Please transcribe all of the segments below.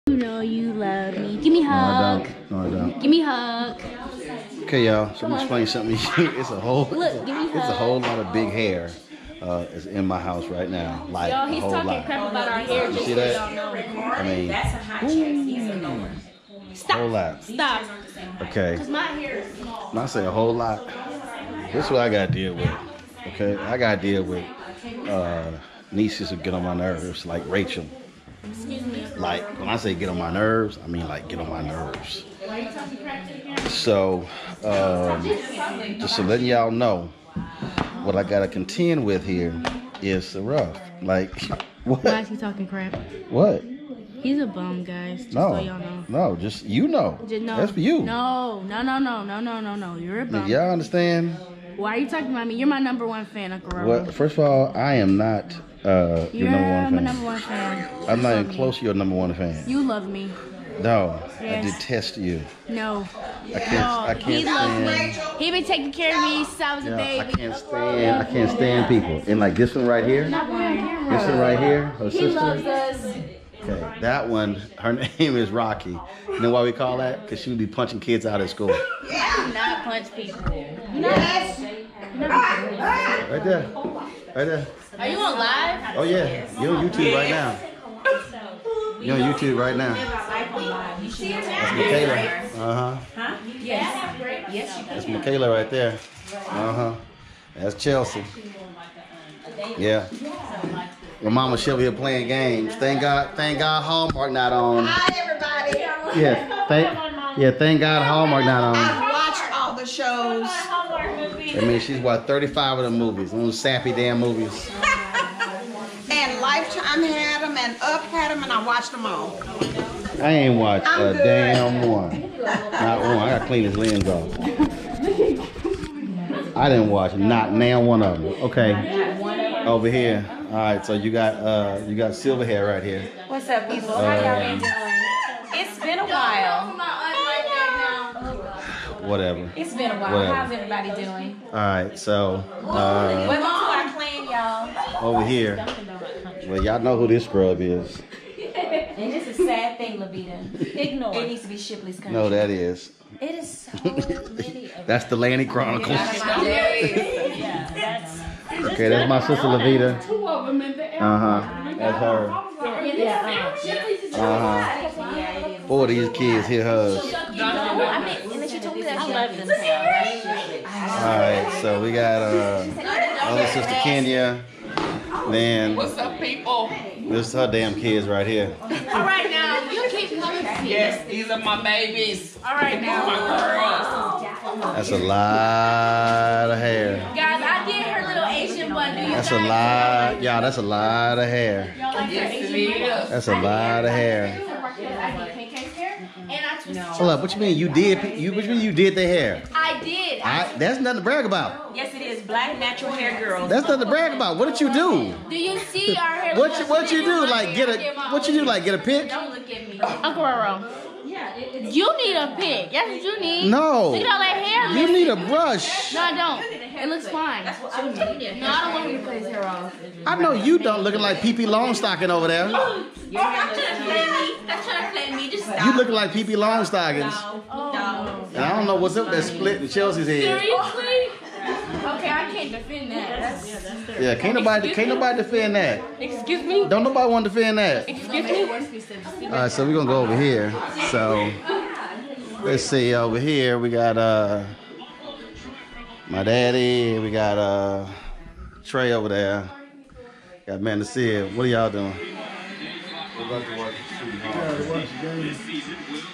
You know you love me. Give me a hug. No, I don't. Give me a hug. Okay, y'all. So I'm gonna explain something to you. It's a whole. Look, give me a hug. It's a whole lot of big hair. Is in my house right now. Like Y'all, he's a whole talking lot. crap about our hair. You see that? I mean, Stop. a whole lot. Stop. Okay. Cause my hair is small. When I say a whole lot, this is what I gotta deal with. Okay, I gotta deal with nieces who get on my nerves, like Rachel. Excuse me. Like when I say get on my nerves, I mean like get on my nerves. So, just to let y'all know, what I gotta contend with here is rough. Like, what? Why is he talking crap? What? He's a bum, guys. Just No, so y'all know. no, just you know. No. That's for you. No. You're a bum. Y'all understand? Why are you talking about me? You're my #1 fan, Uncle Roland. Well, first of all, I am not your You're #1 my fan. #1 fan. I'm not You even love close to your #1 fan. me. You love me. No, Yes. I detest you. No. I can't He loves stand. me. He been taking care of me since I was a Yeah, baby. I can't stand people. And like this one right here, this one right here, her He loves sister. us. Okay, that one, her name is Rocky. You know why we call that? Because she would be punching kids out of school. I do not punch people. Right there, right there. Are you on live? Oh yeah, you're on YouTube right now. You're on YouTube right now. That's Michaela. Yes. That's Michaela right there. That's Chelsea. Yeah. Your mama should be here playing games. Thank God Hallmark not on. Hi, everybody. Thank God Hallmark not on. I've watched all the shows. I mean, she's watched 35 of the movies. Those sappy damn movies. And Lifetime had them, and Up had them, and I watched them all. I ain't watched I'm a good. damn one. Not one. I gotta clean this lens off. I didn't watch not now one of them. Okay. Over here. All right. So you got silver hair right here. What's up, people? How y'all been doing? It's been a while. Whatever. It's been a while. Whatever. How's everybody doing? All right. So Welcome to our clan, y'all. over here. Well, y'all know who this scrub is. And this is a sad thing, Lavita. Ignore. It needs to be Shipley's country. No, that is. It is so many of That's the Lanny Chronicles. Yeah, that's Okay, that's my sister Lavita. That's her. Four of these kids hit hers. and then she told me that she loved them. Alright, so we got other sister Kenya. Then What's up, people? this is her damn kids right here. All right now, you keep coming to me. Yes, these are my babies. All right now. My girls. That's a lot of hair. Guys, I did her little Asian one. Do you That's a guys? lot, y'all. That's a lot of hair. Y'all like her Yes, Asian it is. That's a lot of hair. I did pancake hair, and I twisted. Hold up, what you mean you did? What you mean you did the hair? I did. That's nothing to brag about. Yes, it is. Black natural hair girls. That's nothing to brag about. What did you do? Do you see our hair? What you do? Like get a pic? Don't look at me, Uncle Roro. You need a pic. That's what you need. No. Look at all that hair. You need a brush. No, I don't. It looks fine. No, I don't want him to cut his hair off. I know you don't looking like Pee-Pee Longstocking over there. Stop trying to play me. Stop trying to play me. Just stop. You looking like Pee-Pee Longstockings. Oh. And I don't know what's up with that split in Chelsea's head. Seriously? Okay, I can't defend that. Yeah, can't nobody defend that. Excuse me? Don't nobody want to defend that. Excuse me? All right, so we're gonna go over here. So let's see over here. We got my daddy. We got Trey over there. Got man to see it. What are y'all doing?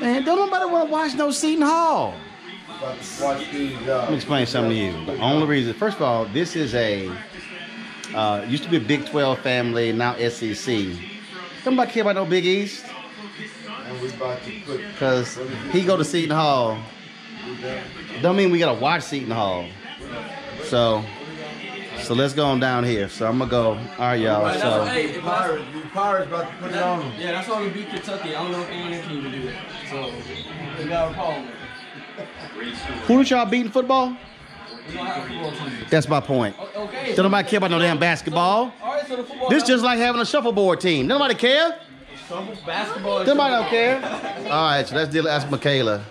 Man, don't nobody want to watch no Seton Hall. Let me explain something to you. The only reason, first of all, this is used to be a Big 12 family, now SEC. Don't nobody care about no Big East. Because he go to Seton Hall. Don't mean we gotta watch Seton Hall. So let's go on down here. So I'm gonna go. All right, y'all. So Pirates about to put it on them. Yeah, that's why we beat Kentucky. I don't know if any team can do it. So we got a problem. who did y'all beat in football? We don't have a football team. That's my point. Okay. Don't nobody care about no damn basketball. All right, so the football. This just like having a shuffleboard team. Nobody care. Basketball. Somebody don't care. All right, so let's deal. Ask Michaela.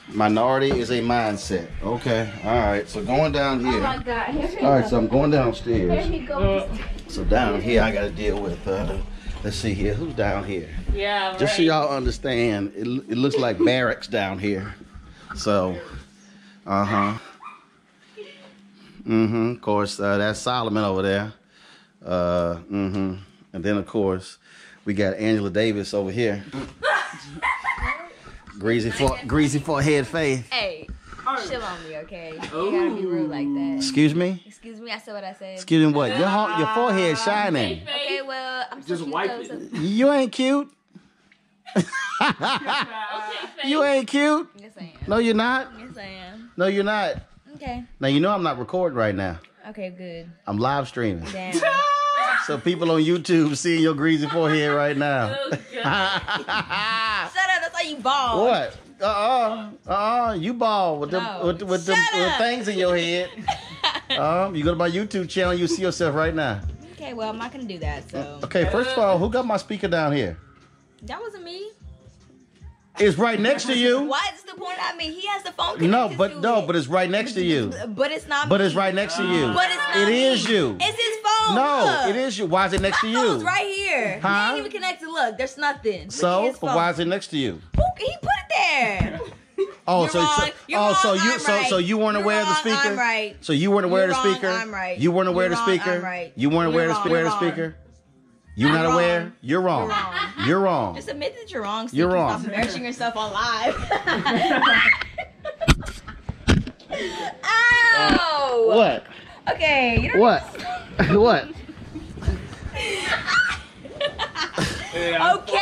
Minority is a mindset. Okay. All right. So going down here. Oh my God. All right. So I'm going downstairs. Here he goes. So down here, I got to deal with. Let's see here. Who's down here? Yeah, right. Just so y'all understand, it looks like barracks down here. So, Of course, that's Solomon over there. And then of course, we got Angela Davis over here. Greasy forehead Faith. Hey, chill on me, okay? You gotta be rude like that. Excuse me? Excuse me, I said what I said. Excuse me what? Your forehead shining. Okay, well, I'm Just wipe it. You ain't cute. You ain't cute. Yes, I am. No, you're not. Yes, I am. No, you're not. Okay. Now, you know I'm not recording right now. Okay, good. I'm live streaming. Damn. So people on YouTube seeing your greasy forehead right now. Shut up, that's how you bald. What? You bald with the things in your head. You go to my YouTube channel, you see yourself right now. Okay, well, I'm not gonna do that, so. Okay, first of all, who got my speaker down here? That wasn't me. It's right next to you. Why is the point at me? He has the phone connected No, to but it's right next to you. But it's not But me. it's right next to you. But it's not It me. is you. It's his phone. No, Look. it is you. Why is it next to My you? phone's right here. Huh? He ain't even connected. Look, there's nothing. Look at So, his but phone. why is it next to you? Who, he put it there. Oh, You're wrong. You're wrong, I'm right. so you weren't You're aware of the wrong, speaker? I'm right. So you weren't aware of the You're wrong, speaker? I'm right. You weren't aware of the You're wrong, speaker? I'm right. You weren't aware You're of the wrong. speaker? You're not wrong. aware? You're wrong. You're wrong. You're wrong. Just admit that you're wrong. So You're you can wrong. Stop embarrassing yourself on live. Ow! What? Okay. You know What? What? Okay.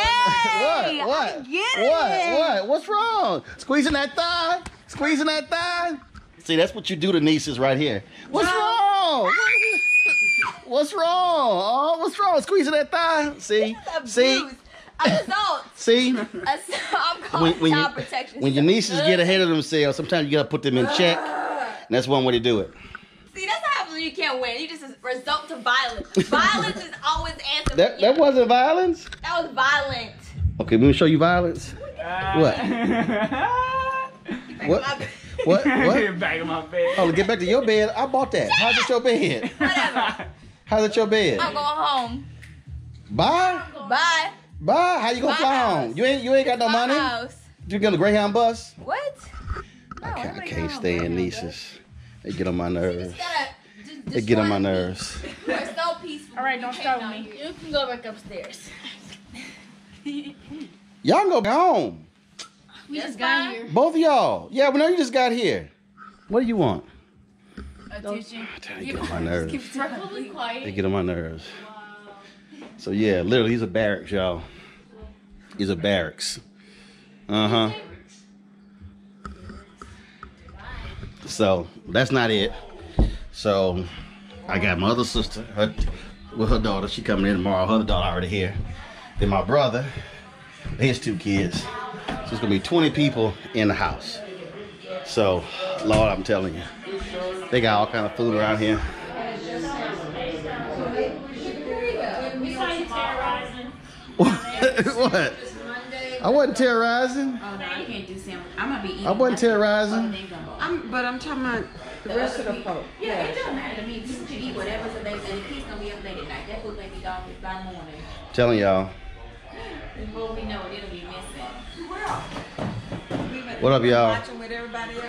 What? I get it. What? What's wrong? Squeezing that thigh? Squeezing that thigh? See, that's what you do to nieces right here. What's wrong? What's wrong? Oh, what's wrong? Squeezing that thigh? See? See? I'm an adult. See? I'm calling child protection. When your nieces get ahead of themselves, sometimes you gotta put them in check. And that's one way to do it. See, that's what happens when you can't win. You just result to violence. Violence is always answer. That wasn't violence? That was violent. Okay, we gonna show you violence? What? What? What? What? Back in my bed. Oh, get back to your bed. I bought that. How's it your bed? Whatever. How's it your bed? I'm going home. Bye? Bye. Bye? How you gonna fly home? You ain't got no My money? house. You get on the Greyhound bus? What? I can't stand nieces. They get on my nerves. Just They get on my nerves. We're so peaceful. All right, don't start with me. You can go back upstairs. Y'all go home. We just got here. Both of y'all. Yeah, we know you just got here. What do you want? Attention. They get on my nerves. Preferably quiet. They get on my nerves. So yeah, literally, he's a barracks, y'all. He's a barracks. Uh-huh. So that's not it. So I got my other sister with her daughter. She coming in tomorrow. Her other daughter already here. Then my brother, his 2 kids. So it's gonna be 20 people in the house. So, Lord, I'm telling you, they got all kind of food around here. What? I wasn't terrorizing. Oh no, you can't do sandwich. I'm gonna be eating. I wasn't terrorizing. But I'm talking about the rest of the folk. Yeah, it doesn't matter to me. You can eat whatever's available. And the kids gonna be up late at night. That food may be gone by morning. Telling y'all. Before we know it, it'll be missing. What up, y'all? Watching with everybody else.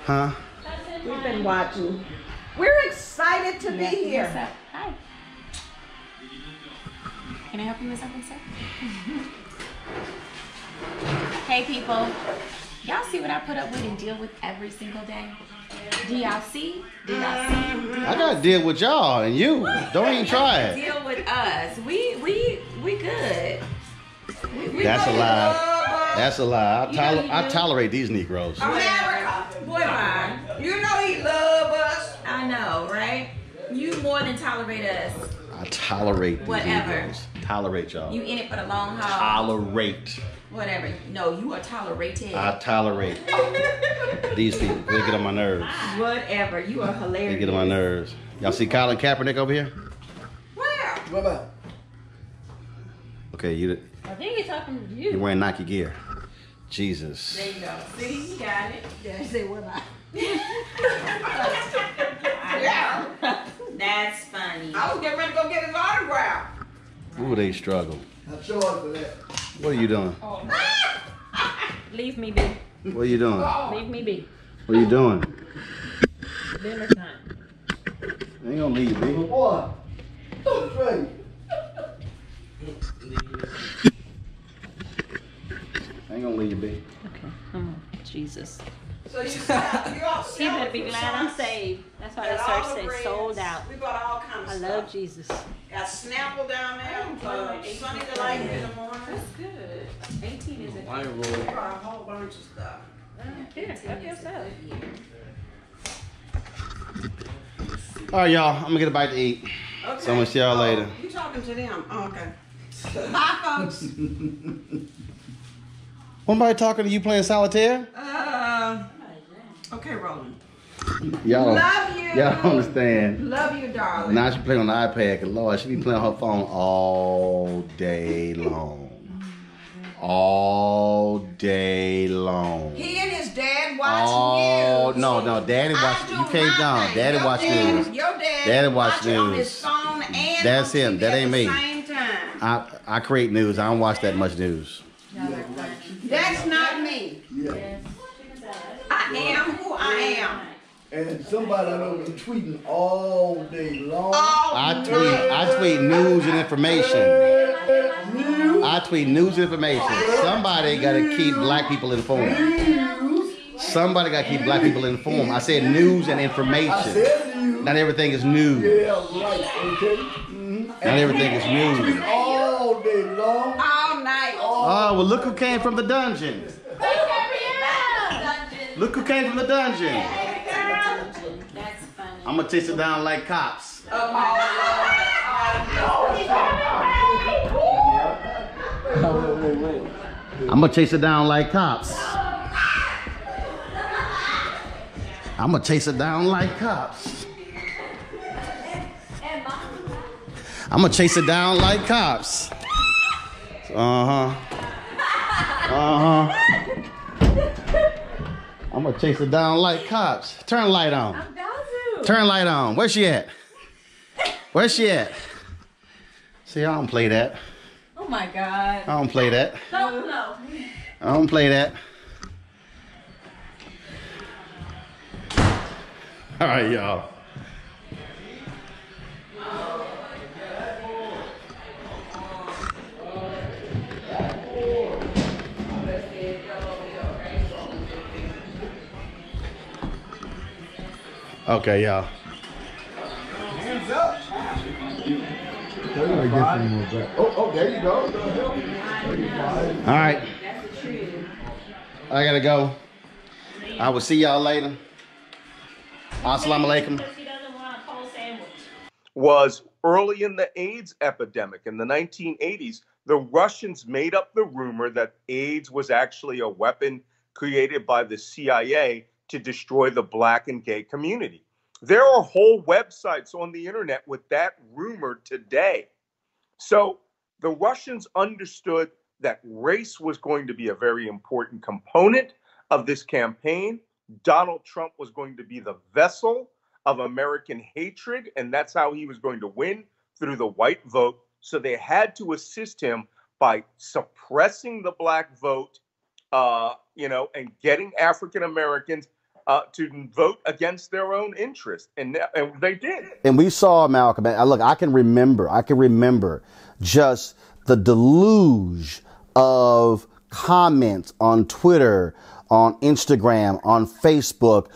Huh? We've been watching. We're excited to be here. What's up? Hi. Can I help you with something, sir? Hey, people. Y'all see what I put up with and deal with every single day? Do y'all see? Do y'all see? I gotta deal with y'all and you. Don't even try it. Deal with us. We good. We That's a good. lie. That's a lie. You know you I do. tolerate these Negroes. America. Boy, bye. You know he love us. I know, right? You more than tolerate us. I tolerate these Whatever. Negroes. Tolerate y'all. You in it for the long haul. Tolerate. Whatever. No, you are tolerated. I tolerate these people. They get on my nerves. Whatever. You are hilarious. They get on my nerves. Y'all see Colin Kaepernick over here? Where? What about? Okay, you. I think he's talking to you. You're wearing Nike gear. Jesus. There you go. See, you got it. Yeah, say what I. Yeah. That's funny. I was getting ready to go get his autograph. Ooh, they struggle. I'm sure for that. What are you doing? Leave me be. What are you doing? Leave me be. What are you doing? Dinner time. I ain't gonna leave you, baby. Boy, that's right. I ain't gonna leave you, baby. Okay, come on. Jesus. So you all You better be glad I'm saved. That's why the search says sold out. We bought all kinds I of love stuff. Jesus. Got Snapple down there. Sunny Delight in the morning. That's good. 18 is a Wine roll. We bought a whole bunch of stuff. Here, help yourself. All right, y'all. I'm gonna get a bite to eat. Okay. So I'm gonna see y'all later. You talking to them? Oh, okay. Bye, folks. Somebody talking to you playing solitaire? Okay, Roland. Y'all, Love you. y'all don't understand. Love you, darling. Now she playing on the iPad, cause Lord, she be playing on her phone all day long. All day long. He and his dad watch news. No, Daddy watch. I do You can't my down. thing. Daddy Your watch dad- news. Your dad Daddy watch watch it on his news. phone and That's on him. TV That ain't at me. the same time. I create news. I don't watch that much news. That's not me. Yeah. I am who I am. And somebody I know be tweeting all day long. I tweet news and information. I tweet news and information. Somebody got to keep black people informed. Somebody got to keep black people informed. I said news and I information. said to you. Not everything is news. Yeah, right. Okay. Mm-hmm. Not everything is news. All day long. All night. Oh, well, look who came from the dungeon. Look who came from the dungeon. That's funny. I'm going to chase it down like cops. Wait. I'm going to chase it down like cops. I'm going to chase it down like cops. I'm going to chase it down like cops. Uh-huh. I'm going to chase it down like cops. Turn the light on. Turn the light on. Where's she at? Where's she at? See, I don't play that. Oh my God. I don't play that. No. I don't play that. All right, y'all. Okay, y'all. Hands up. Oh, there you go. 35. All right. I gotta go. I will see y'all later. Assalamu alaikum. Was early in the AIDS epidemic in the 1980s, the Russians made up the rumor that AIDS was actually a weapon created by the CIA to destroy the black and gay community. There are whole websites on the internet with that rumor today. So the Russians understood that race was going to be a very important component of this campaign. Donald Trump was going to be the vessel of American hatred, and that's how he was going to win, through the white vote. So they had to assist him by suppressing the black vote, and getting African Americans to vote against their own interest, and they did. And we saw Malcolm. Look, I can remember just the deluge of comments on Twitter, on Instagram, on Facebook.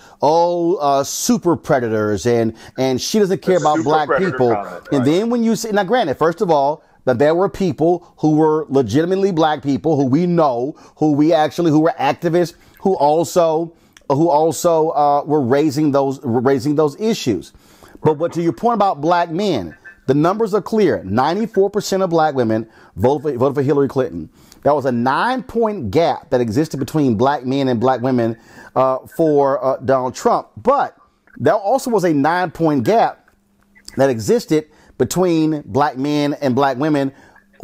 Super predators, and she doesn't care about black people. Comment, and then when you see, now granted, first of all, that there were people who were legitimately black people who we know, who were activists, who also were raising those issues. But to your point about black men, the numbers are clear. 94% of black women voted for Hillary Clinton. There was a 9-point gap that existed between black men and black women for Donald Trump. But there also was a 9-point gap that existed between black men and black women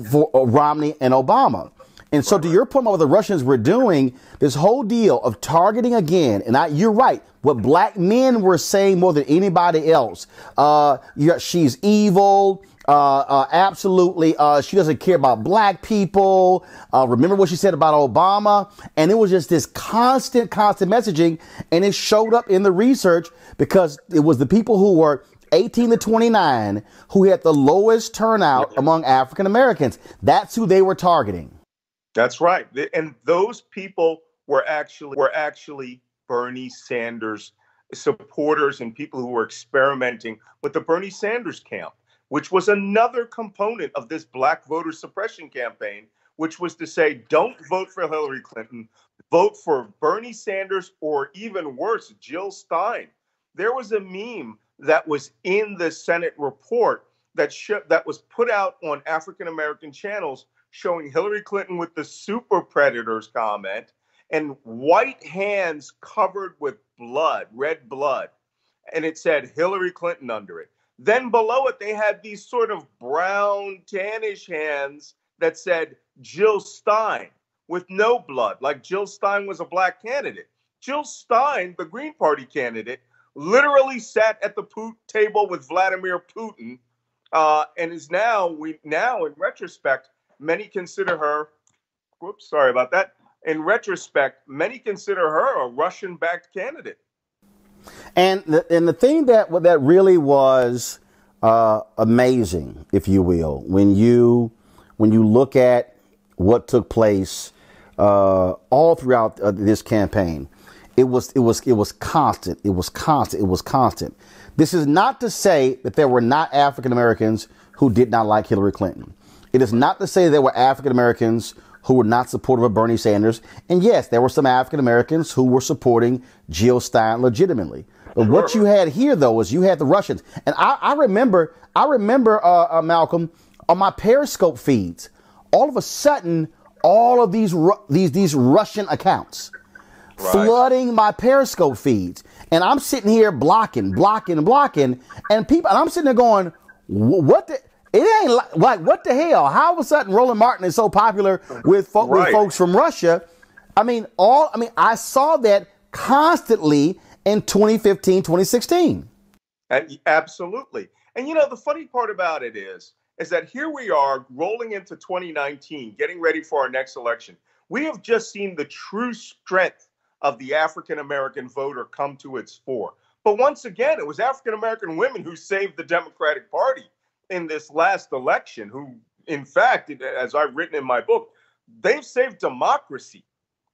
for Romney and Obama. And so to your point about what the Russians were doing, this whole deal of targeting again, and you're right, what black men were saying more than anybody else. She's evil. Absolutely. She doesn't care about black people. Remember what she said about Obama? And it was just this constant messaging. And it showed up in the research because it was the people who were 18 to 29 who had the lowest turnout among African Americans. That's who they were targeting. That's right. And those people were actually Bernie Sanders supporters and people who were experimenting with the Bernie Sanders camp, which was another component of this black voter suppression campaign, which was to say, don't vote for Hillary Clinton, vote for Bernie Sanders, or even worse, Jill Stein. There was a meme that was in the Senate report that was put out on African-American channels showing Hillary Clinton with the super predators comment and white hands covered with blood, red blood. And it said Hillary Clinton under it. Then below it, they had these sort of brown, tannish hands that said Jill Stein with no blood, like Jill Stein was a black candidate. Jill Stein, the Green Party candidate, literally sat at the table with Vladimir Putin and is now in retrospect, many consider her, sorry about that. In retrospect, many consider her a Russian-backed candidate. And the thing that really was amazing, if you will, when you look at what took place all throughout this campaign, it was constant. It was constant. This is not to say that there were not African Americans who did not like Hillary Clinton. It is not to say there were African Americans who were not supportive of Bernie Sanders. And yes, there were some African Americans who were supporting Jill Stein legitimately. But what you had here, though, is you had the Russians. And I remember, Malcolm, on my Periscope feeds, all of a sudden, all of these Russian accounts flooding my Periscope feeds. And I'm sitting here blocking. And I'm sitting there going, what the... It ain't like, what the hell? How all of a sudden Roland Martin is so popular with folks from Russia? I saw that constantly in 2015, 2016. Absolutely. And the funny part about it is that here we are rolling into 2019, getting ready for our next election. We have just seen the true strength of the African-American voter come to its fore. But once again, it was African-American women who saved the Democratic Party in this last election, who, in fact, as I've written in my book, they've saved democracy,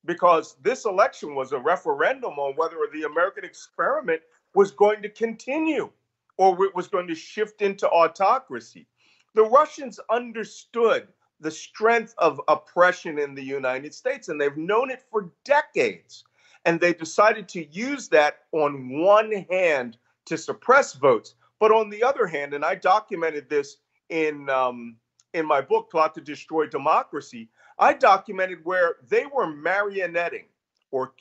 because this election was a referendum on whether the American experiment was going to continue or it was going to shift into autocracy. The Russians understood the strength of oppression in the United States, and they've known it for decades. And they decided to use that on one hand to suppress votes. But on the other hand, and I documented this in my book, Plot to Destroy Democracy, I documented where they were marionetting or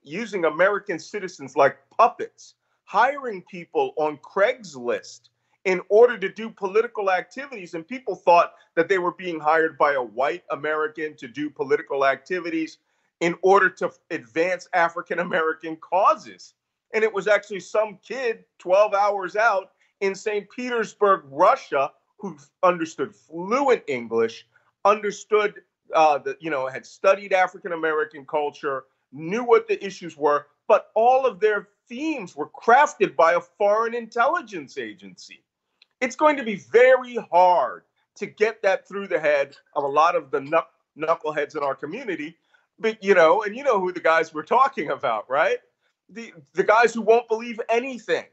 using American citizens like puppets, hiring people on Craigslist in order to do political activities. And people thought that they were being hired by a white American to do political activities in order to advance African-American causes. And it was actually some kid 12 hours out in St. Petersburg, Russia, who understood fluent English, understood had studied African-American culture, knew what the issues were, but all of their themes were crafted by a foreign intelligence agency. It's going to be very hard to get that through the head of a lot of the knuckleheads in our community. But, and you know who the guys we're talking about, right? The guys who won't believe anything.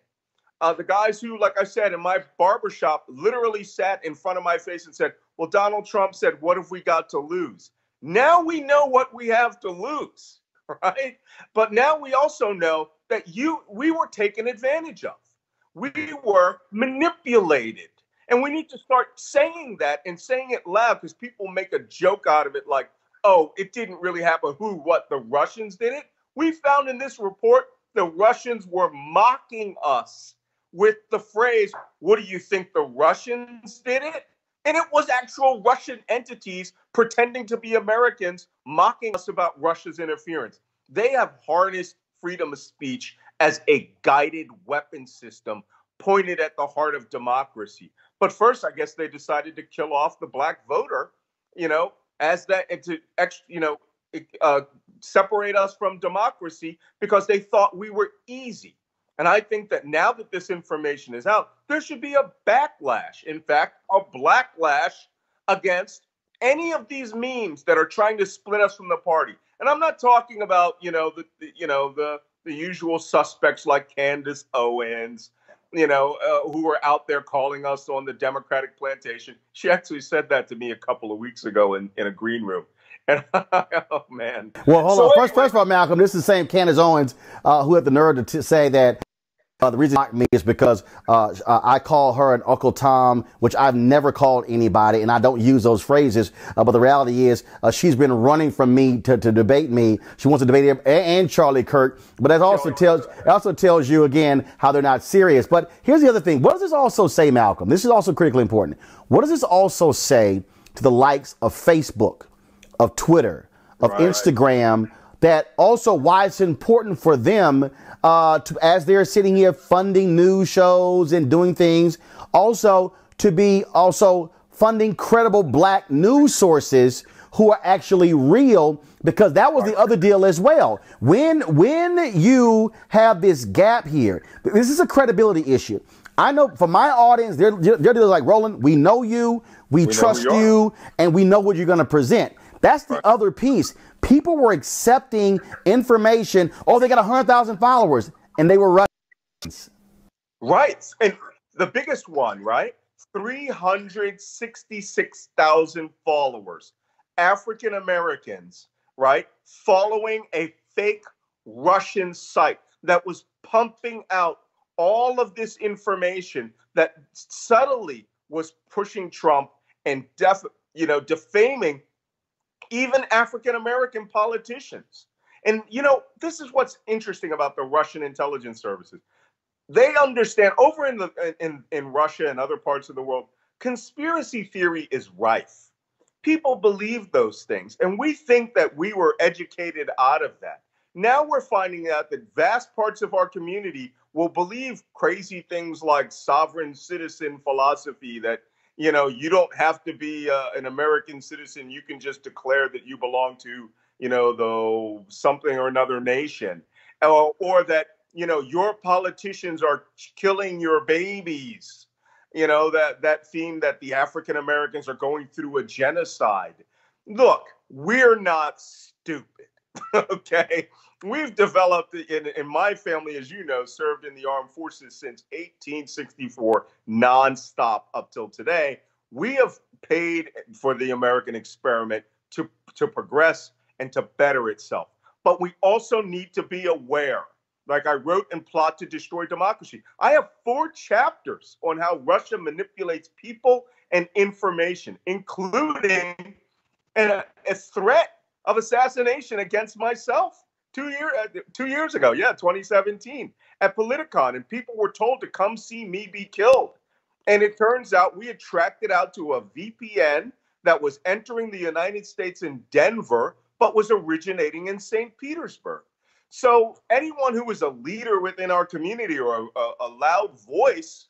The guys who, like I said, in my barbershop, literally sat in front of my face and said, well, Donald Trump said, what have we got to lose? Now we know what we have to lose, right? But now we also know that we were taken advantage of. We were manipulated. And we need to start saying that and saying it loud, because people make a joke out of it like, oh, it didn't really happen. Who, what, the Russians did it? We found in this report the Russians were mocking us with the phrase, what do you think, the Russians did it? And it was actual Russian entities pretending to be Americans, mocking us about Russia's interference. They have harnessed freedom of speech as a guided weapon system pointed at the heart of democracy. But first, I guess they decided to kill off the black voter, as that, and to, separate us from democracy because they thought we were easy. And I think that now that this information is out, there should be a backlash. In fact, a blacklash against any of these memes that are trying to split us from the party. And I'm not talking about, the usual suspects like Candace Owens, who were out there calling us on the Democratic plantation. She actually said that to me a couple of weeks ago in a green room. And oh, man. Well, hold on. Anyway, first of all, Malcolm, this is the same Candace Owens who had the nerve to say that the reason mocked me is because I call her an Uncle Tom, which I've never called anybody, and I don't use those phrases. But the reality is she's been running from me to debate me. She wants to debate him and Charlie Kirk. But that also tells you, again, how they're not serious. But here's the other thing. What does this also say, Malcolm? This is also critically important. What does this also say to the likes of Facebook, of Twitter, of Instagram, that also why it's important for them as they're sitting here funding news shows and doing things, also to be also funding credible black news sources who are actually real, because that was the other deal as well. When you have this gap here, this is a credibility issue. I know for my audience, they're like, Roland, we know you, we trust you, and we know what you're going to present. That's the other piece. People were accepting information. Oh, they got 100,000 followers, and they were Russians. Right. And the biggest one, right? 366,000 followers. African Americans, right? Following a fake Russian site that was pumping out all of this information that subtly was pushing Trump and defaming even African-American politicians. And, this is what's interesting about the Russian intelligence services. They understand over in Russia and other parts of the world, conspiracy theory is rife. People believe those things. And we think that we were educated out of that. Now we're finding out that vast parts of our community will believe crazy things like sovereign citizen philosophy, that you don't have to be an American citizen. You can just declare that you belong to, the something or another nation, or that, your politicians are killing your babies. That theme that the African Americans are going through a genocide. Look, we're not stupid. Okay. We've developed in my family, as you know, served in the armed forces since 1864, nonstop up till today. We have paid for the American experiment to progress and to better itself. But we also need to be aware. Like I wrote in Plot to Destroy Democracy, I have 4 chapters on how Russia manipulates people and information, including a threat of assassination against myself. 2 years ago, 2017, at Politicon, and people were told to come see me be killed. And it turns out we had tracked it out to a VPN that was entering the United States in Denver, but was originating in St. Petersburg. So anyone who is a leader within our community or a loud voice,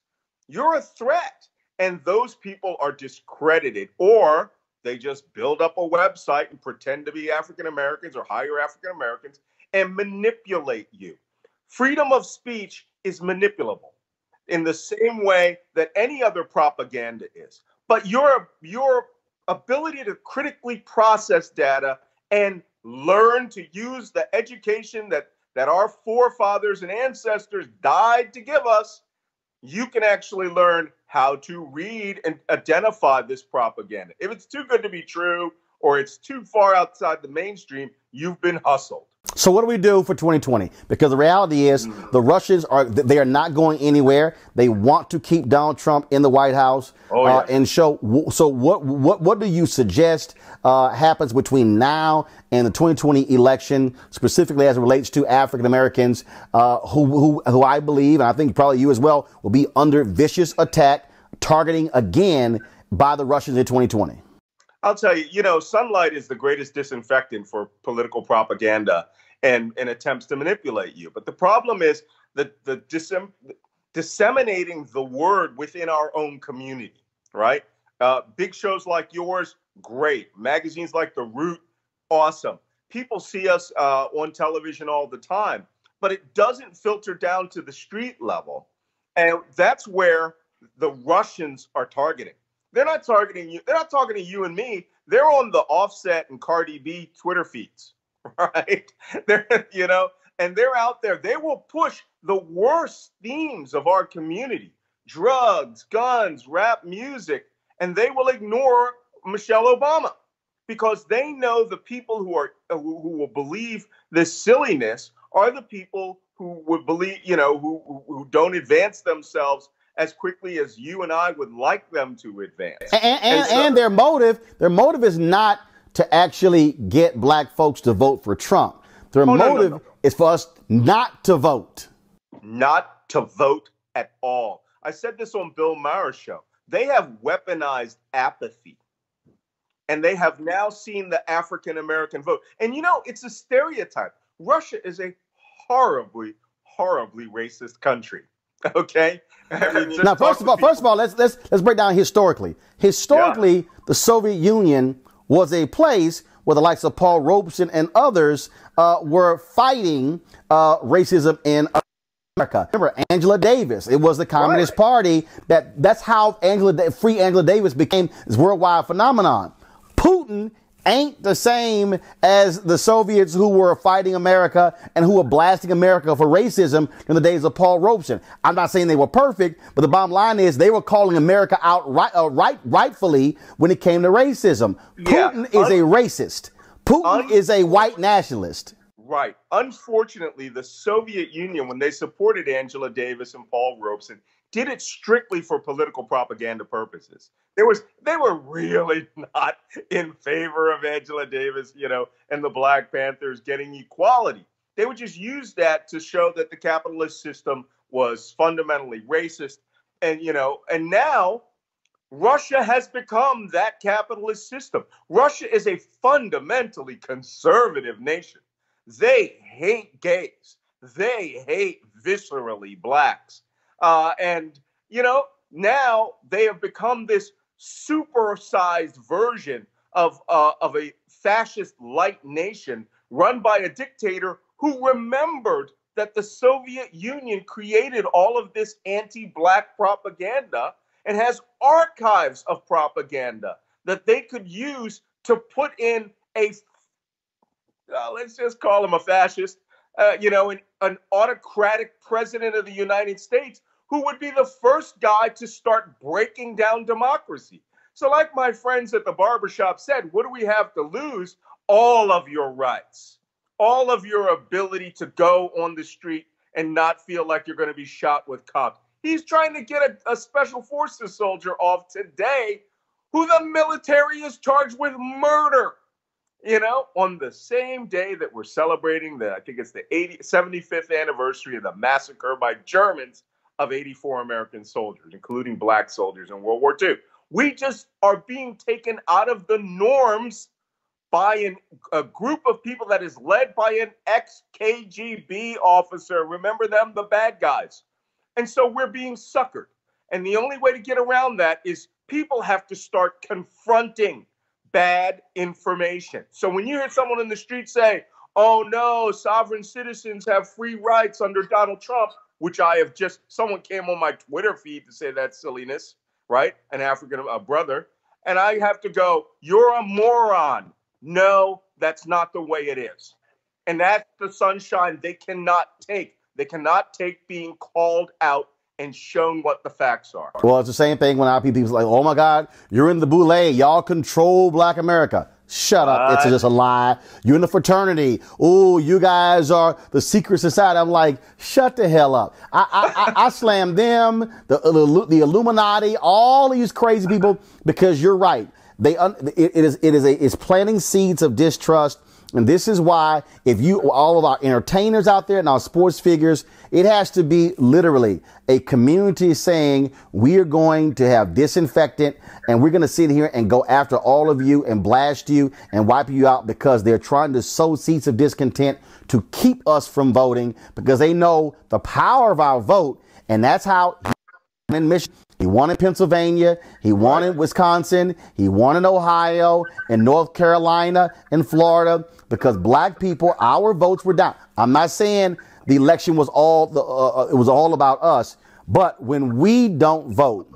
you're a threat. And those people are discredited, or they just build up a website and pretend to be African Americans or hire African Americans and manipulate you. Freedom of speech is manipulable in the same way that any other propaganda is. But your ability to critically process data and learn to use the education that our forefathers and ancestors died to give us, you can actually learn how to read and identify this propaganda. If it's too good to be true or it's too far outside the mainstream, you've been hustled. So what do we do for 2020? Because the reality is the Russians they are not going anywhere. They want to keep Donald Trump in the White House. And so what do you suggest happens between now and the 2020 election, specifically as it relates to African Americans who I believe, and I think probably you as well, will be under vicious attack, targeting again by the Russians in 2020? I'll tell you, you know, sunlight is the greatest disinfectant for political propaganda and attempts to manipulate you. But the problem is that disseminating the word within our own community, right? Big shows like yours, great. Magazines like The Root, awesome. People see us on television all the time, but it doesn't filter down to the street level. And that's where the Russians are targeting. They're not targeting you. They're not talking to you and me. They're on the Offset and Cardi B Twitter feeds, right? They're, you know, and they're out there. They will push the worst themes of our community: drugs, guns, rap music, and they will ignore Michelle Obama because they know the people who will believe this silliness are the people who would believe, you know, who don't advance themselves as quickly as you and I would like them to advance. And their motive is not to actually get black folks to vote for Trump. Their motive is for us not to vote. Not to vote at all. I said this on Bill Maher's show. They have weaponized apathy. And they have now seen the African American vote. And you know, it's a stereotype. Russia is a horribly, horribly racist country. Okay. I mean, now, first of all, let's break down historically. Historically, the Soviet Union was a place where the likes of Paul Robeson and others were fighting racism in America. Remember, Angela Davis. It was the Communist Party that's how free Angela Davis became this worldwide phenomenon. Putin ain't the same as the Soviets who were fighting America and who were blasting America for racism in the days of Paul Robeson. I'm not saying they were perfect, but the bottom line is they were calling America out rightfully when it came to racism. Putin is a racist. Putin is a white nationalist. Right. Unfortunately, the Soviet Union, when they supported Angela Davis and Paul Robeson, did it strictly for political propaganda purposes. They were really not in favor of Angela Davis, you know, and the Black Panthers getting equality. They would just use that to show that the capitalist system was fundamentally racist. And, you know, and now Russia has become that capitalist system. Russia is a fundamentally conservative nation. They hate gays. They hate viscerally blacks. And, you know, now they have become this supersized version of a fascist light nation run by a dictator who remembered that the Soviet Union created all of this anti-black propaganda and has archives of propaganda that they could use to put in a, let's just call him a fascist, you know, an autocratic president of the United States who would be the first guy to start breaking down democracy. So like my friends at the barbershop said, what do we have to lose? All of your rights, all of your ability to go on the street and not feel like you're going to be shot with cops. He's trying to get a special forces soldier off today who the military is charged with murder. You know, on the same day that we're celebrating I think it's the 75th anniversary of the massacre by Germans of 84 American soldiers, including black soldiers in World War II. We just are being taken out of the norms by a group of people that is led by an ex-KGB officer. Remember them, the bad guys. And so we're being suckered. And the only way to get around that is people have to start confronting bad information. So when you hear someone in the street say, oh no, sovereign citizens have free rights under Donald Trump, which someone came on my Twitter feed to say that silliness, right? An African brother. And I have to go, you're a moron. No, that's not the way it is. And that's the sunshine they cannot take. They cannot take being called out and shown what the facts are. Well, it's the same thing when our people's like, oh my God, you're in the boule. Y'all control Black America. Shut up. It's just a lie. You're in the fraternity. Oh, you guys are the secret society. I'm like, shut the hell up. I slam them, the Illuminati, all these crazy people, because you're right. It's planting seeds of distrust And this is why, if you, all of our entertainers out there and our sports figures, it has to be literally a community saying, we are going to have disinfectant and we're going to sit here and go after all of you and blast you and wipe you out, because they're trying to sow seeds of discontent to keep us from voting, because they know the power of our vote. And that's how in Michigan, he won in Pennsylvania, he won in Wisconsin, he won in Ohio, in North Carolina, in Florida, because black people, our votes were down. I'm not saying the election was it was all about us, but when we don't vote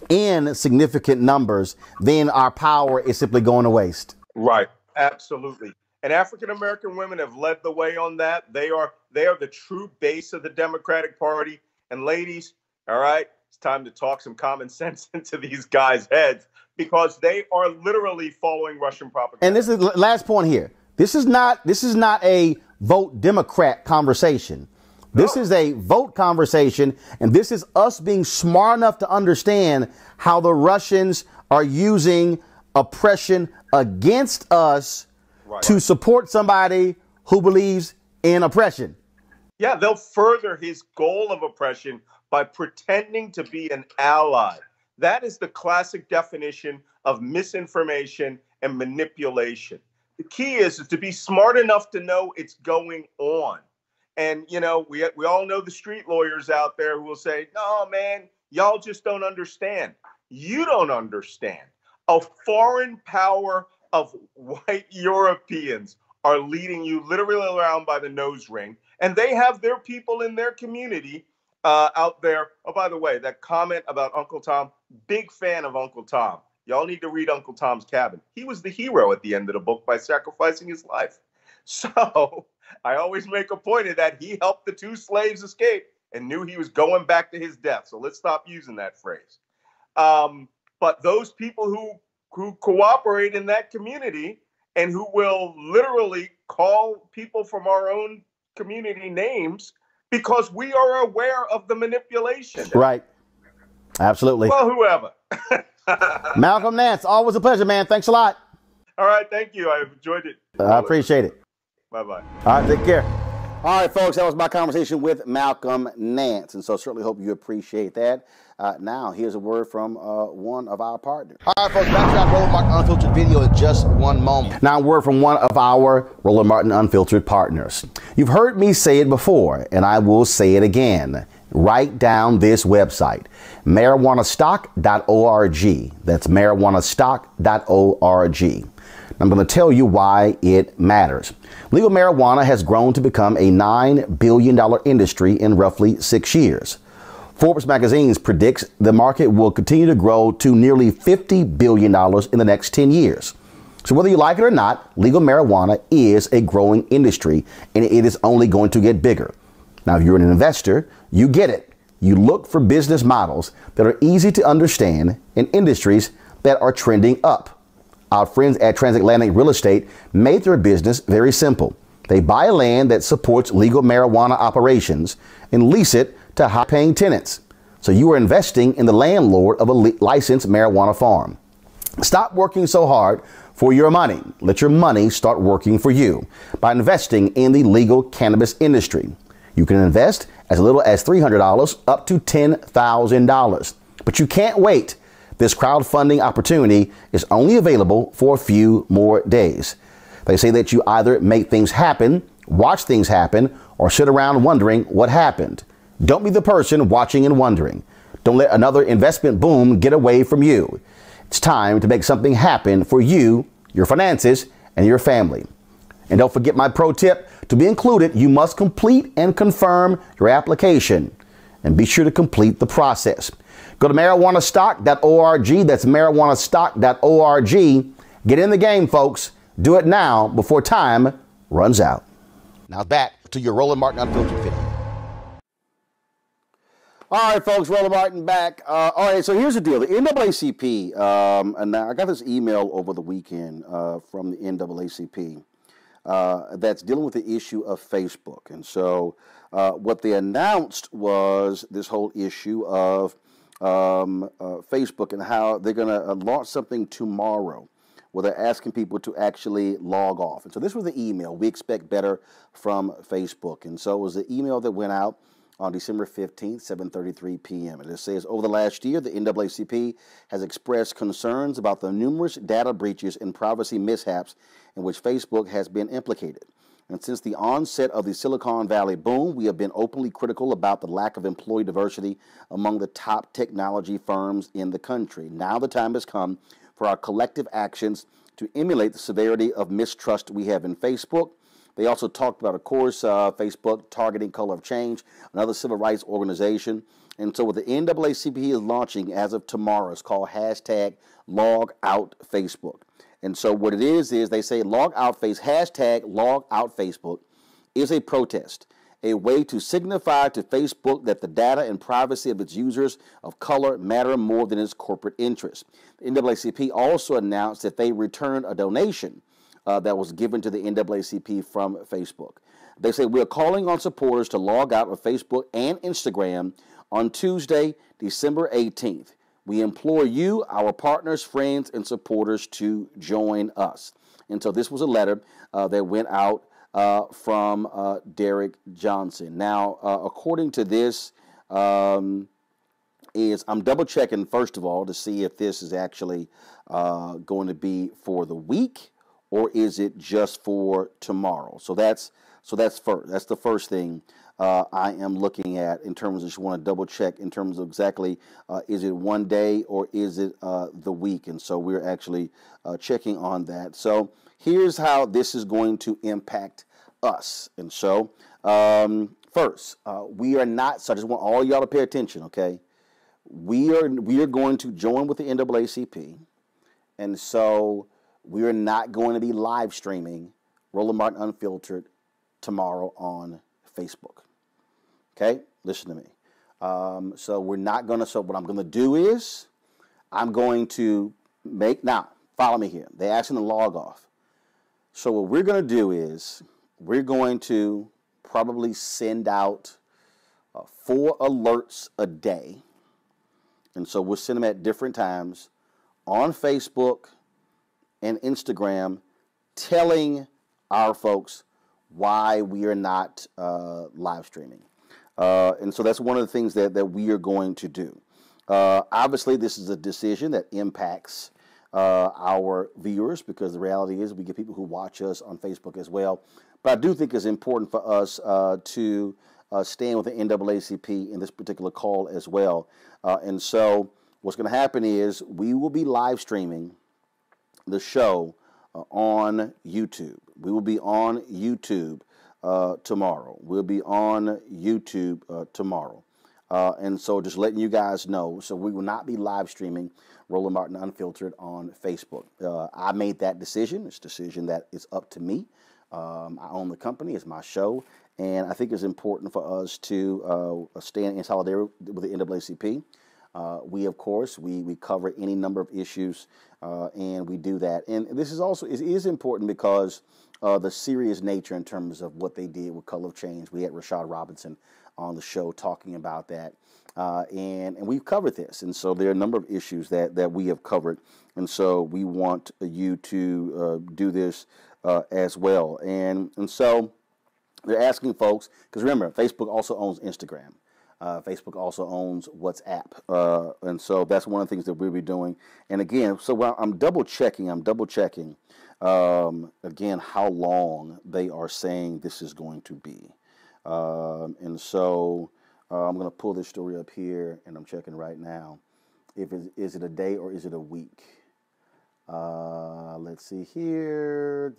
in significant numbers, then our power is simply going to waste. Right, absolutely. And African American women have led the way on that. They are the true base of the Democratic Party. And ladies, all right, it's time to talk some common sense into these guys' heads, because they are literally following Russian propaganda. And this is the last point here. This is not a vote Democrat conversation. This is a vote conversation, and this is us being smart enough to understand how the Russians are using oppression against us to support somebody who believes in oppression. Yeah, they'll further his goal of oppression by pretending to be an ally. That is the classic definition of misinformation and manipulation. The key is to be smart enough to know it's going on. And, you know, we all know the street lawyers out there who will say, no, man, y'all just don't understand. You don't understand. A foreign power of white Europeans are leading you literally around by the nose ring. And they have their people in their community out there. Oh, by the way, that comment about Uncle Tom, big fan of Uncle Tom. Y'all need to read Uncle Tom's Cabin. He was the hero at the end of the book by sacrificing his life. So I always make a point of that. He helped the two slaves escape and knew he was going back to his death. So let's stop using that phrase. But those people who cooperate in that community and who will literally call people from our own community names because we are aware of the manipulation. Right. Absolutely. Well, whoever. Malcolm Nance, always a pleasure, man. Thanks a lot. All right. Thank you. I've enjoyed it. I appreciate it. Bye-bye. All right. Take care. All right, folks, that was my conversation with Malcolm Nance, and so certainly hope you appreciate that. Now, here's a word from one of our partners. All right, folks, back to our Roland Martin Unfiltered video in just one moment. Now, a word from one of our Roland Martin Unfiltered partners. You've heard me say it before, and I will say it again. Write down this website, marijuanastock.org. That's marijuanastock.org. I'm going to tell you why it matters. Legal marijuana has grown to become a $9 billion industry in roughly 6 years. Forbes magazine predicts the market will continue to grow to nearly $50 billion in the next 10 years. So whether you like it or not, legal marijuana is a growing industry, and it is only going to get bigger. Now, if you're an investor, you get it. You look for business models that are easy to understand in industries that are trending up. Our friends at Transatlantic Real Estate made their business very simple. They buy land that supports legal marijuana operations and lease it to high-paying tenants. So you are investing in the landlord of a licensed marijuana farm. Stop working so hard for your money. Let your money start working for you by investing in the legal cannabis industry. You can invest as little as $300 up to $10,000. But you can't wait. This crowdfunding opportunity is only available for a few more days. They say that you either make things happen, watch things happen, or sit around wondering what happened. Don't be the person watching and wondering. Don't let another investment boom get away from you. It's time to make something happen for you, your finances, and your family. And don't forget my pro tip. To be included, you must complete and confirm your application. And be sure to complete the process. Go to marijuanastock.org. That's marijuanastock.org. Get in the game, folks. Do it now before time runs out. Now back to your Roland Martin Unfiltered video. All right, folks, Roland Martin back. All right, so here's the deal. The NAACP, and I got this email over the weekend from the NAACP that's dealing with the issue of Facebook. And so what they announced was this whole issue of Facebook and how they're going to launch something tomorrow where they're asking people to actually log off. And so this was the email. We expect better from Facebook. And so it was the email that went out on December 15th, 7:33 p.m. And it says, over the last year, the NAACP has expressed concerns about the numerous data breaches and privacy mishaps in which Facebook has been implicated. And since the onset of the Silicon Valley boom, we have been openly critical about the lack of employee diversity among the top technology firms in the country. Now the time has come for our collective actions to emulate the severity of mistrust we have in Facebook. They also talked about, of course, Facebook targeting Color of Change, another civil rights organization. And so what the NAACP is launching as of tomorrow is called #LogOutFacebook. And so what it is they say #LogOutFacebook is a protest, a way to signify to Facebook that the data and privacy of its users of color matter more than its corporate interests. The NAACP also announced that they returned a donation that was given to the NAACP from Facebook. They say, we're calling on supporters to log out of Facebook and Instagram on Tuesday, December 18th. We implore you, our partners, friends, and supporters to join us. And so this was a letter that went out from Derek Johnson. Now, according to this, I'm double checking, first of all, to see if this is actually going to be for the week or is it just for tomorrow. So that's the first thing I am looking at in terms of, just want to double check in terms of exactly, is it one day or is it the week? And so we're actually checking on that. So here's how this is going to impact us. And so first, we are not, so I just want all y'all to pay attention, okay? We are going to join with the NAACP. And so we are not going to be live streaming Roland Martin Unfiltered tomorrow on Facebook. Okay, listen to me. So we're not going to, so what I'm going to do is I'm going to now, follow me here. They're asking to log off. So what we're going to do is we're going to probably send out 4 alerts a day. And so we'll send them at different times on Facebook and Instagram telling our folks why we are not live streaming. And so that's one of the things that we are going to do. Obviously, this is a decision that impacts our viewers because the reality is we get people who watch us on Facebook as well. But I do think it's important for us to stand with the NAACP in this particular call as well. And so what's going to happen is we will be live streaming the show on YouTube. We will be on YouTube tomorrow. We'll be on YouTube tomorrow. And so just letting you guys know, so we will not be live streaming Roland Martin Unfiltered on Facebook. I made that decision. It's a decision that is up to me. I own the company. It's my show. And I think it's important for us to stand in solidarity with the NAACP. We, of course, we cover any number of issues, and we do that. And this is also, it is important because the serious nature in terms of what they did with Color of Change. We had Rashad Robinson on the show talking about that, and we've covered this. And so there are a number of issues that we have covered. And so we want you to do this as well. And so they're asking folks, because remember, Facebook also owns Instagram. Facebook also owns WhatsApp. And so that's one of the things that we'll be doing. And again, so while I'm double checking, again, how long they are saying this is going to be. And so I'm going to pull this story up here, and I'm checking right now. Is it a day or is it a week? Let's see here.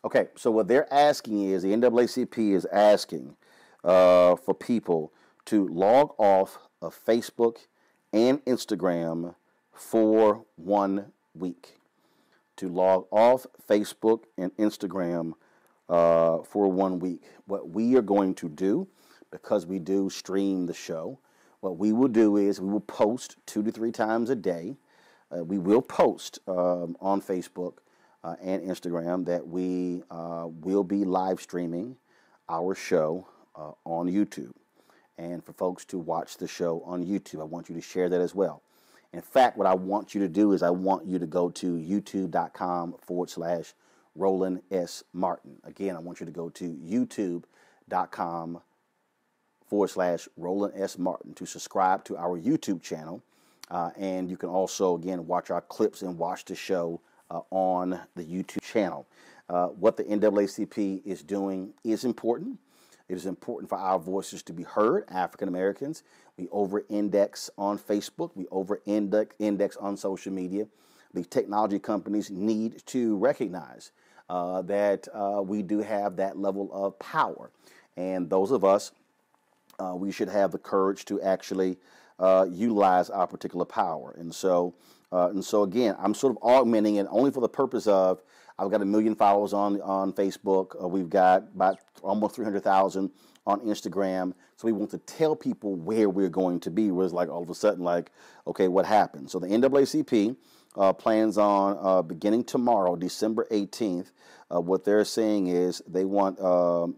Okay, so what they're asking is, the NAACP is asking for people to log off of Facebook and Instagram for 1 week. To log off Facebook and Instagram for 1 week. What we are going to do, because we do stream the show, what we will do is we will post 2 to 3 times a day. We will post on Facebook and Instagram that we will be live streaming our show on YouTube. And for folks to watch the show on YouTube, I want you to share that as well. In fact, what I want you to do is I want you to go to youtube.com/Roland S. Martin. Again, I want you to go to youtube.com/Roland S. Martin to subscribe to our YouTube channel. And you can also, again, watch our clips and watch the show on the YouTube channel. What the NAACP is doing is important. It is important for our voices to be heard, African Americans. We over-index on Facebook. We over-index on social media. The technology companies need to recognize that we do have that level of power. And those of us, we should have the courage to actually utilize our particular power. And so again, I'm sort of augmenting it only for the purpose of, I've got 1 million followers on Facebook. We've got about almost 300,000 on Instagram. So we want to tell people where we're going to be. Where it's like all of a sudden, like, okay, what happened? So the NAACP plans on beginning tomorrow, December 18th. What they're saying is they want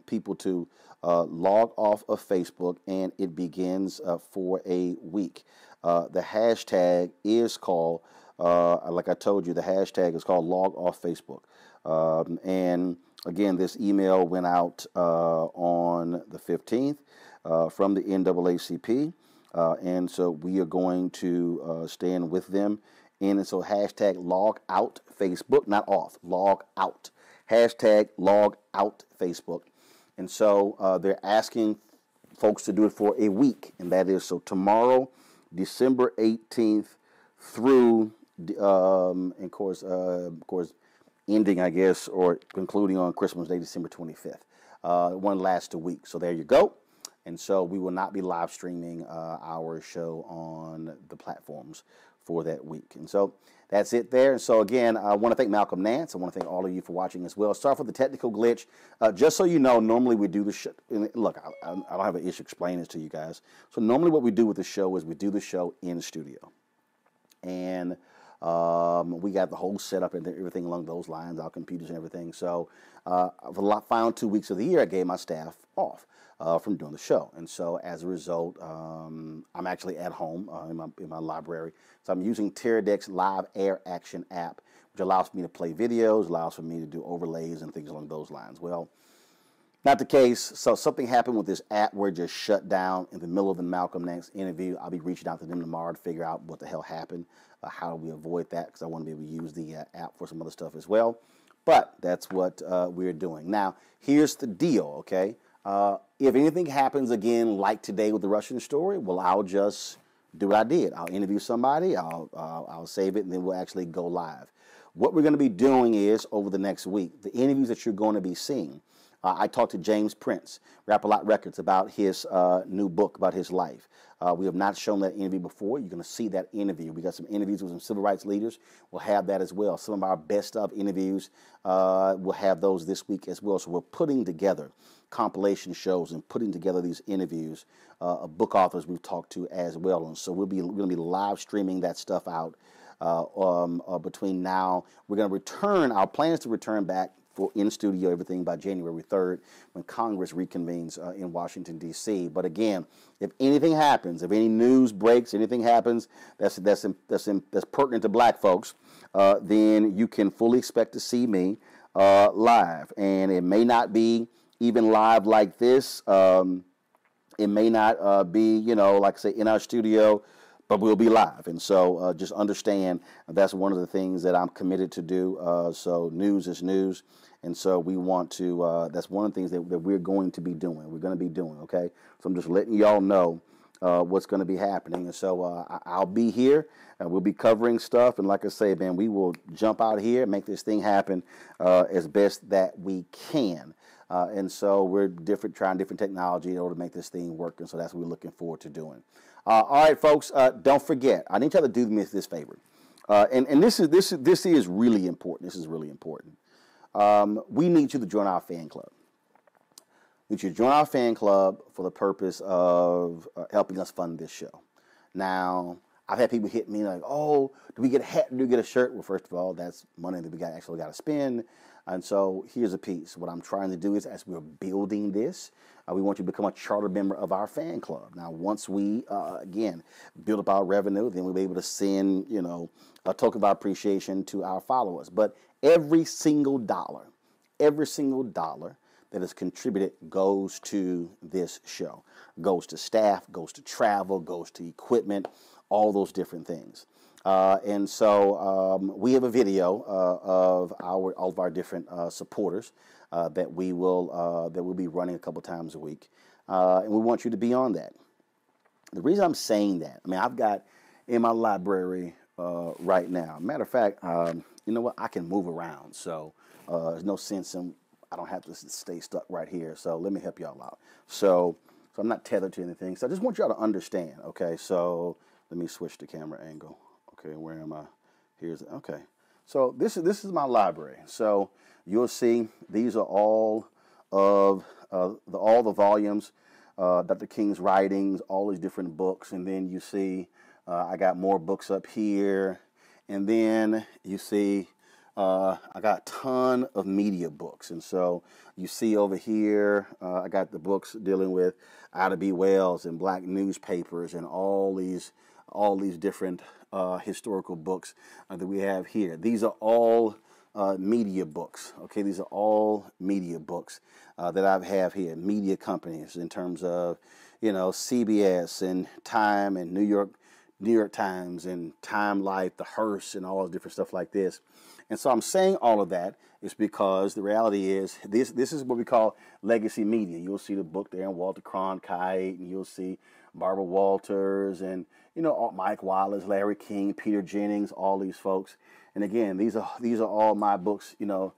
people to log off of Facebook, and it begins for a week. The hashtag is called, like I told you, the hashtag is called Log Off Facebook. And again, this email went out on the 15th from the NAACP. And so we are going to stand with them. And so hashtag log out Facebook, not off, log out. Hashtag log out Facebook. And so they're asking folks to do it for a week. And that is so tomorrow, December 18th through, of course, ending, I guess, or concluding on Christmas Day, December 25th. One lasts a week. So there you go. And so we will not be live streaming our show on the platforms for that week. And so that's it there. And so again, I want to thank Malcolm Nance. I want to thank all of you for watching as well. Sorry for the technical glitch. Just so you know, normally we do the show. Look, I don't have an issue explaining this to you guys. So normally what we do with the show is we do the show in the studio. And we got the whole setup and everything along those lines, our computers and everything. So for the final 2 weeks of the year, I gave my staff off from doing the show. And so as a result, I'm actually at home in my library. So I'm using Teradek's Live Air Action app, which allows me to play videos, allows for me to do overlays and things along those lines. Well, not the case. So something happened with this app where it just shut down in the middle of the Malcolm Nance interview. I'll be reaching out to them tomorrow to figure out what the hell happened, how do we avoid that, because I want to be able to use the app for some other stuff as well. But that's what we're doing. Now, here's the deal, okay? If anything happens again like today with the Russian story, well, I'll just do what I did. I'll interview somebody, I'll save it, and then we'll actually go live. What we're going to be doing is, over the next week, the interviews that you're going to be seeing. I talked to James Prince, Rap-A-Lot Records, about his new book, about his life. We have not shown that interview before. You're going to see that interview. We got some interviews with some civil rights leaders. We'll have that as well. Some of our best of interviews, we'll have those this week as well. So we're putting together compilation shows and putting together these interviews of book authors we've talked to as well. And so we're going to be live streaming that stuff out between now. We're going to return. Our plan is to return back for in-studio everything by January 3rd when Congress reconvenes in Washington, D.C. But again, if anything happens, if any news breaks, anything happens that's pertinent to black folks, then you can fully expect to see me live. And it may not be even live like this. It may not be, like I say, in our studio, but we'll be live. And so just understand that's one of the things that I'm committed to do. So news is news. And so we want to, that's one of the things that we're going to be doing. We're going to be doing, okay? So I'm just letting y'all know what's going to be happening. And so I'll be here. We'll be covering stuff. And like I say, man, we will jump out here, make this thing happen as best that we can. And so we're trying different technology in order to make this thing work. And so that's what we're looking forward to doing. All right, folks, don't forget, I need y'all to do me this favor. And this is really important. This is really important. We need you to join our fan club. We need you to join our fan club for the purpose of helping us fund this show. Now, I've had people hit me like, oh, do we get a hat? Do we get a shirt? Well, first of all, that's money that we actually got to spend. And so here's a piece. What I'm trying to do is, as we're building this, we want you to become a charter member of our fan club. Now, once we, again, build up our revenue, then we'll be able to send, a token of our appreciation to our followers. But every single dollar that is contributed goes to this show, goes to staff, goes to travel, goes to equipment, all those different things. And so we have a video of all of our different supporters that we'll be running a couple times a week, and we want you to be on that. The reason I'm saying that, I mean, I've got in my library right now. Matter of fact, you know what? I can move around, so there's no sense in I don't have to stay stuck right here. So let me help y'all out. So I'm not tethered to anything. So I just want y'all to understand. Okay, so let me switch the camera angle. Okay, where am I? Okay. So this is my library. So you'll see these are all of all the volumes, Dr. King's writings, all these different books, and then you see I got more books up here, and then you see I got a ton of media books, and so you see over here I got the books dealing with Ida B. Wells and black newspapers and all these different historical books that we have here. These are all media books. Okay, these are all media books that I have here. Media companies in terms of CBS and Time and New York Times and Time Life, the Hearst, and all the different stuff like this. And so I'm saying all of that is because the reality is this is what we call legacy media. You'll see the book there on Walter Cronkite, and you'll see Barbara Walters, and Mike Wallace, Larry King, Peter Jennings, all these folks. And again, these are all my books, dealing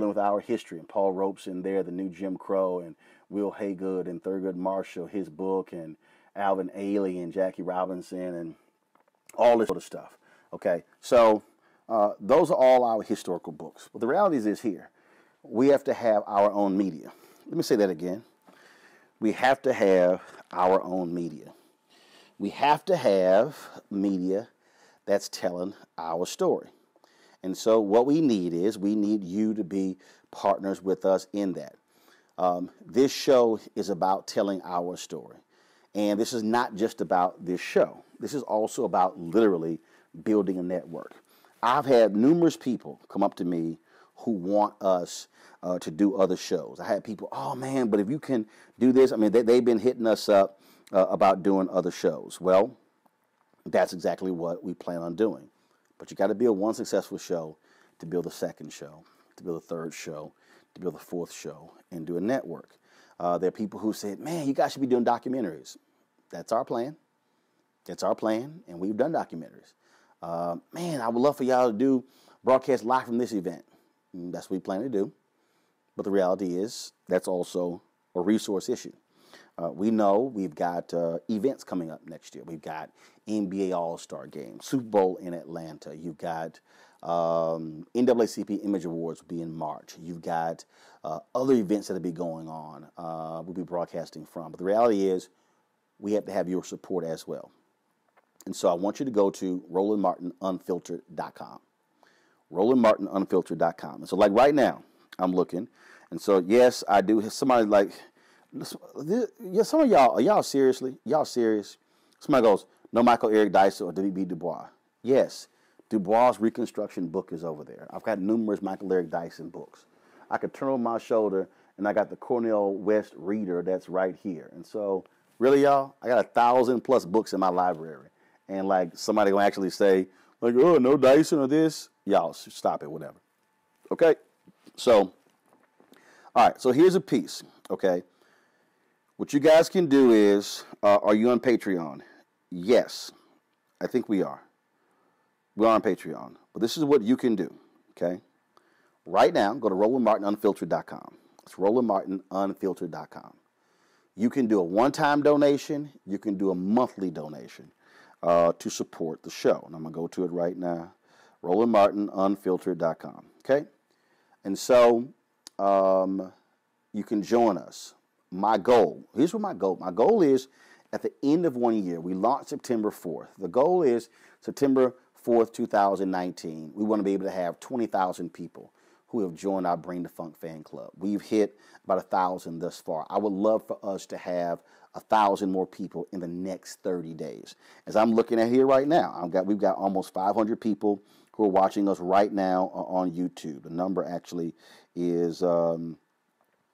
with our history. And Paul Robeson there, The New Jim Crow, and Will Haygood and Thurgood Marshall, his book, and Alvin Ailey and Jackie Robinson, and all this sort of stuff. Okay, so those are all our historical books. But the reality is here, we have to have our own media. Let me say that again. We have to have our own media. We have to have media that's telling our story. And so what we need you to be partners with us in that. This show is about telling our story. And this is not just about this show. This is also about literally building a network. I've had numerous people come up to me who want us to do other shows. I had people, oh man, but if you can do this, I mean, they've been hitting us up about doing other shows. Well, that's exactly what we plan on doing. But you got to build one successful show to build a second show, to build a third show, to build a fourth show, and do a network. There are people who said, man, you guys should be doing documentaries. That's our plan. That's our plan, and we've done documentaries. Man, I would love for y'all to do broadcast live from this event. That's what we plan to do. But the reality is that's also a resource issue. We know we've got events coming up next year. We've got NBA All-Star Game, Super Bowl in Atlanta. You've got NAACP Image Awards will be in March. You've got other events that will be going on. We'll be broadcasting from. But the reality is we have to have your support as well. And so I want you to go to RolandMartinUnfiltered.com. RolandMartinUnfiltered.com. And so like right now, I'm looking. And so, yes, I do. Somebody like, yeah, some of y'all, are y'all seriously? Y'all serious? Somebody goes, no Michael Eric Dyson or W.B. Du Bois. Yes, Du Bois' Reconstruction book is over there. I've got numerous Michael Eric Dyson books. I could turn over my shoulder, and I got the Cornell West Reader that's right here. And so, really, y'all, I got 1,000+ books in my library. And like somebody gonna actually say, like, oh, no Dyson or this. Y'all, stop it, whatever. Okay? So, all right, so here's a piece, okay? What you guys can do is, are you on Patreon? Yes, I think we are. We're on Patreon. But this is what you can do, okay? Right now, go to RolandMartinUnfiltered.com. It's RolandMartinUnfiltered.com. You can do a one-time donation. You can do a monthly donation to support the show. And I'm going to go to it right now. RolandMartinUnfiltered.com, okay? And so you can join us. My goal, here's what my goal is at the end of 1 year. We launched September 4th. The goal is September 4th, 2019. We want to be able to have 20,000 people who have joined our Bring the Funk fan club. We've hit about 1,000 thus far. I would love for us to have 1,000 more people in the next 30 days. As I'm looking at here right now, we've got almost 500 people who are watching us right now on YouTube. The number actually is,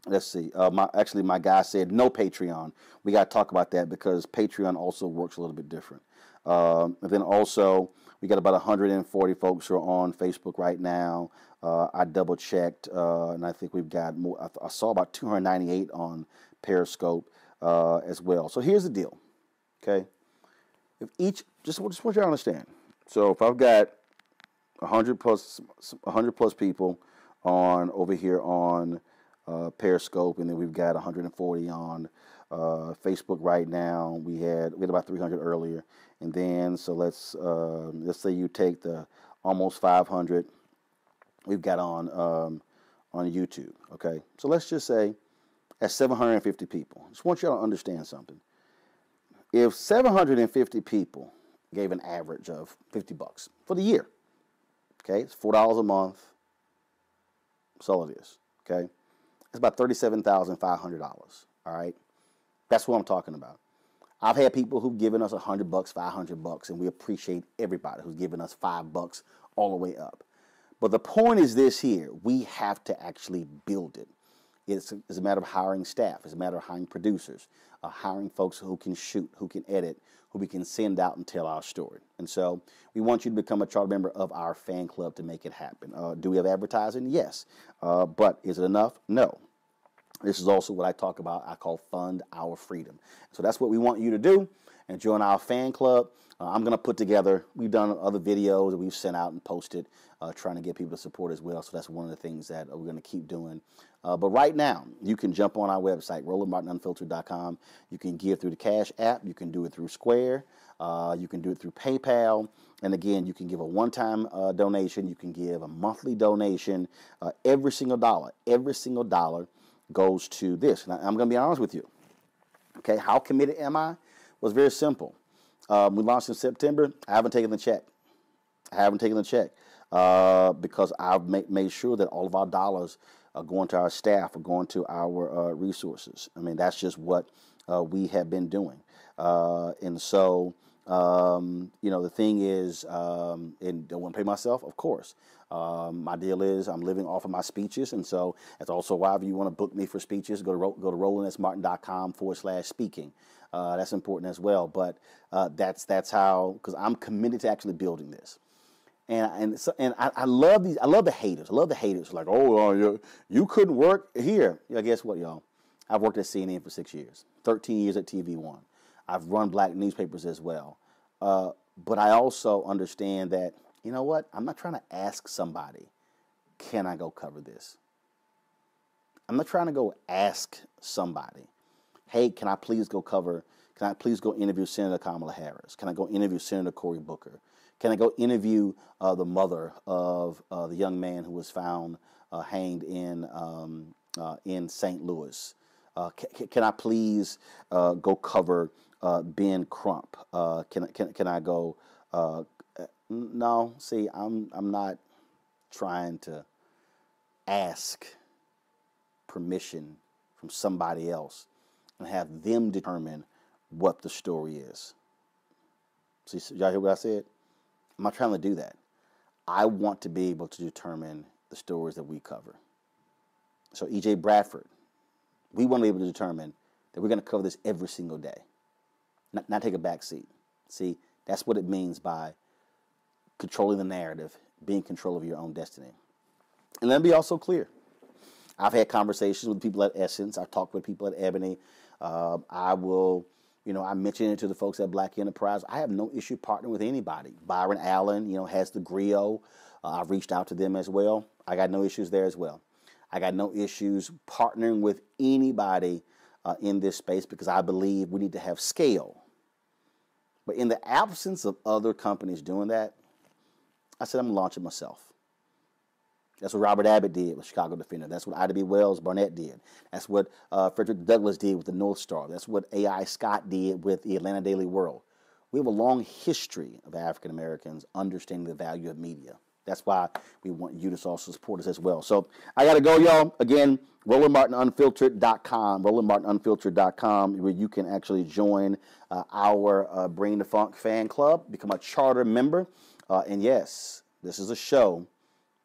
let's see, my guy said no Patreon. We got to talk about that because Patreon also works a little bit different. And then also, we got about 140 folks who are on Facebook right now. I double checked, and I think we've got more. I saw about 298 on Periscope as well. So here's the deal, okay? If just want you to understand. So if I've got 100 plus people over here on Periscope, and then we've got 140 on Facebook right now. We had about 300 earlier, and then so let's say you take the almost 500 we've got on YouTube. Okay, so let's just say that's 750 people. Just want y'all to understand something. If 750 people gave an average of $50 for the year, okay, it's $4 a month. That's all it is. Okay. It's about $37,500, all right? That's what I'm talking about. I've had people who've given us $100, $500, and we appreciate everybody who's given us $5 all the way up. But the point is this here. We have to actually build it. It's a matter of hiring staff. It's a matter of hiring producers, hiring folks who can shoot, who can edit, who we can send out and tell our story. And so we want you to become a charter member of our fan club to make it happen. Do we have advertising? Yes. But is it enough? No. This is also what I talk about. I call Fund Our Freedom. So that's what we want you to do and join our fan club. I'm going to put together, we've done other videos that we've sent out and posted, trying to get people to support as well. So that's one of the things that we're going to keep doing. But right now, you can jump on our website, RolandMartinUnfiltered.com. You can give through the Cash App. You can do it through Square. You can do it through PayPal. And again, you can give a one-time donation. You can give a monthly donation. Every single dollar goes to this. And I'm going to be honest with you. Okay, how committed am I? Well, it's very simple. We launched in September. I haven't taken the check. Because I've made sure that all of our dollars are going to our staff, are going to our resources. I mean, that's just what we have been doing. And so, the thing is, and don't want to pay myself, of course. My deal is I'm living off of my speeches, and so that's also why if you want to book me for speeches, go to RolandSMartin.com/speaking. That's important as well. But that's how, because I'm committed to actually building this. And I love these. I love the haters. Like, oh, you couldn't work here. Yeah, guess what, y'all? I've worked at CNN for 6 years, 13 years at TV One. I've run black newspapers as well. But I also understand that, you know what? I'm not trying to ask somebody, can I go cover this? I'm not trying to go ask somebody, hey, can I please go interview Senator Kamala Harris? Can I go interview Senator Cory Booker? Can I go interview the mother of the young man who was found hanged in St. Louis? Can I please go cover Ben Crump? Can I go? No, see, I'm not trying to ask permission from somebody else and have them determine what the story is. See, y'all hear what I said? I'm not trying to do that. I want to be able to determine the stories that we cover. So E.J. Bradford, we want to be able to determine that we're going to cover this every single day, not take a back seat. See, that's what it means by controlling the narrative, being in control of your own destiny. And let me be also clear. I've had conversations with people at Essence. I've talked with people at Ebony. I mentioned it to the folks at Black Enterprise. I have no issue partnering with anybody. Byron Allen, has the griot. I've reached out to them as well. I got no issues there as well. I got no issues partnering with anybody in this space because I believe we need to have scale. But in the absence of other companies doing that, I said I'm going to launch it myself. That's what Robert Abbott did with Chicago Defender. That's what Ida B. Wells Barnett did. That's what Frederick Douglass did with the North Star. That's what A.I. Scott did with the Atlanta Daily World. We have a long history of African Americans understanding the value of media. That's why we want you to also support us as well. So I got to go, y'all. Again, RolandMartinUnfiltered.com, RolandMartinUnfiltered.com, where you can actually join our Bring the Funk fan club, become a charter member. And yes, this is a show,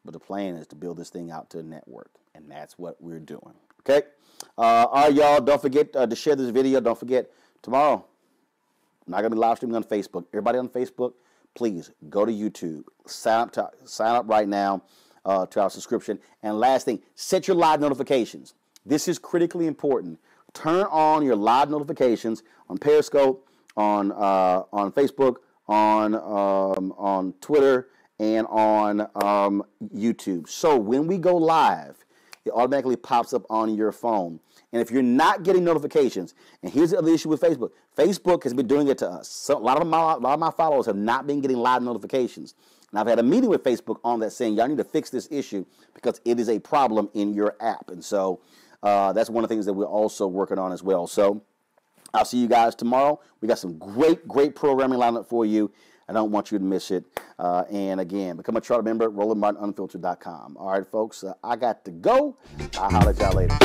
but the plan is to build this thing out to a network. And that's what we're doing. Okay? All right, y'all. Don't forget to share this video. Don't forget, tomorrow, I'm not going to be live streaming on Facebook. Everybody on Facebook, please go to YouTube. Sign up right now to our subscription. And last thing, set your live notifications. This is critically important. Turn on your live notifications on Periscope, on Facebook, on Twitter, and on YouTube. So when we go live, it automatically pops up on your phone. And if you're not getting notifications, and here's the other issue with Facebook. Facebook has been doing it to us. So a lot of my followers have not been getting live notifications. And I've had a meeting with Facebook on that saying, y'all need to fix this issue because it is a problem in your app. And so that's one of the things that we're also working on as well. So I'll see you guys tomorrow. We got some great programming lined up for you. I don't want you to miss it. And again, become a charter member, RolandMartinUnfiltered.com. All right, folks, I got to go. I'll holler at y'all later.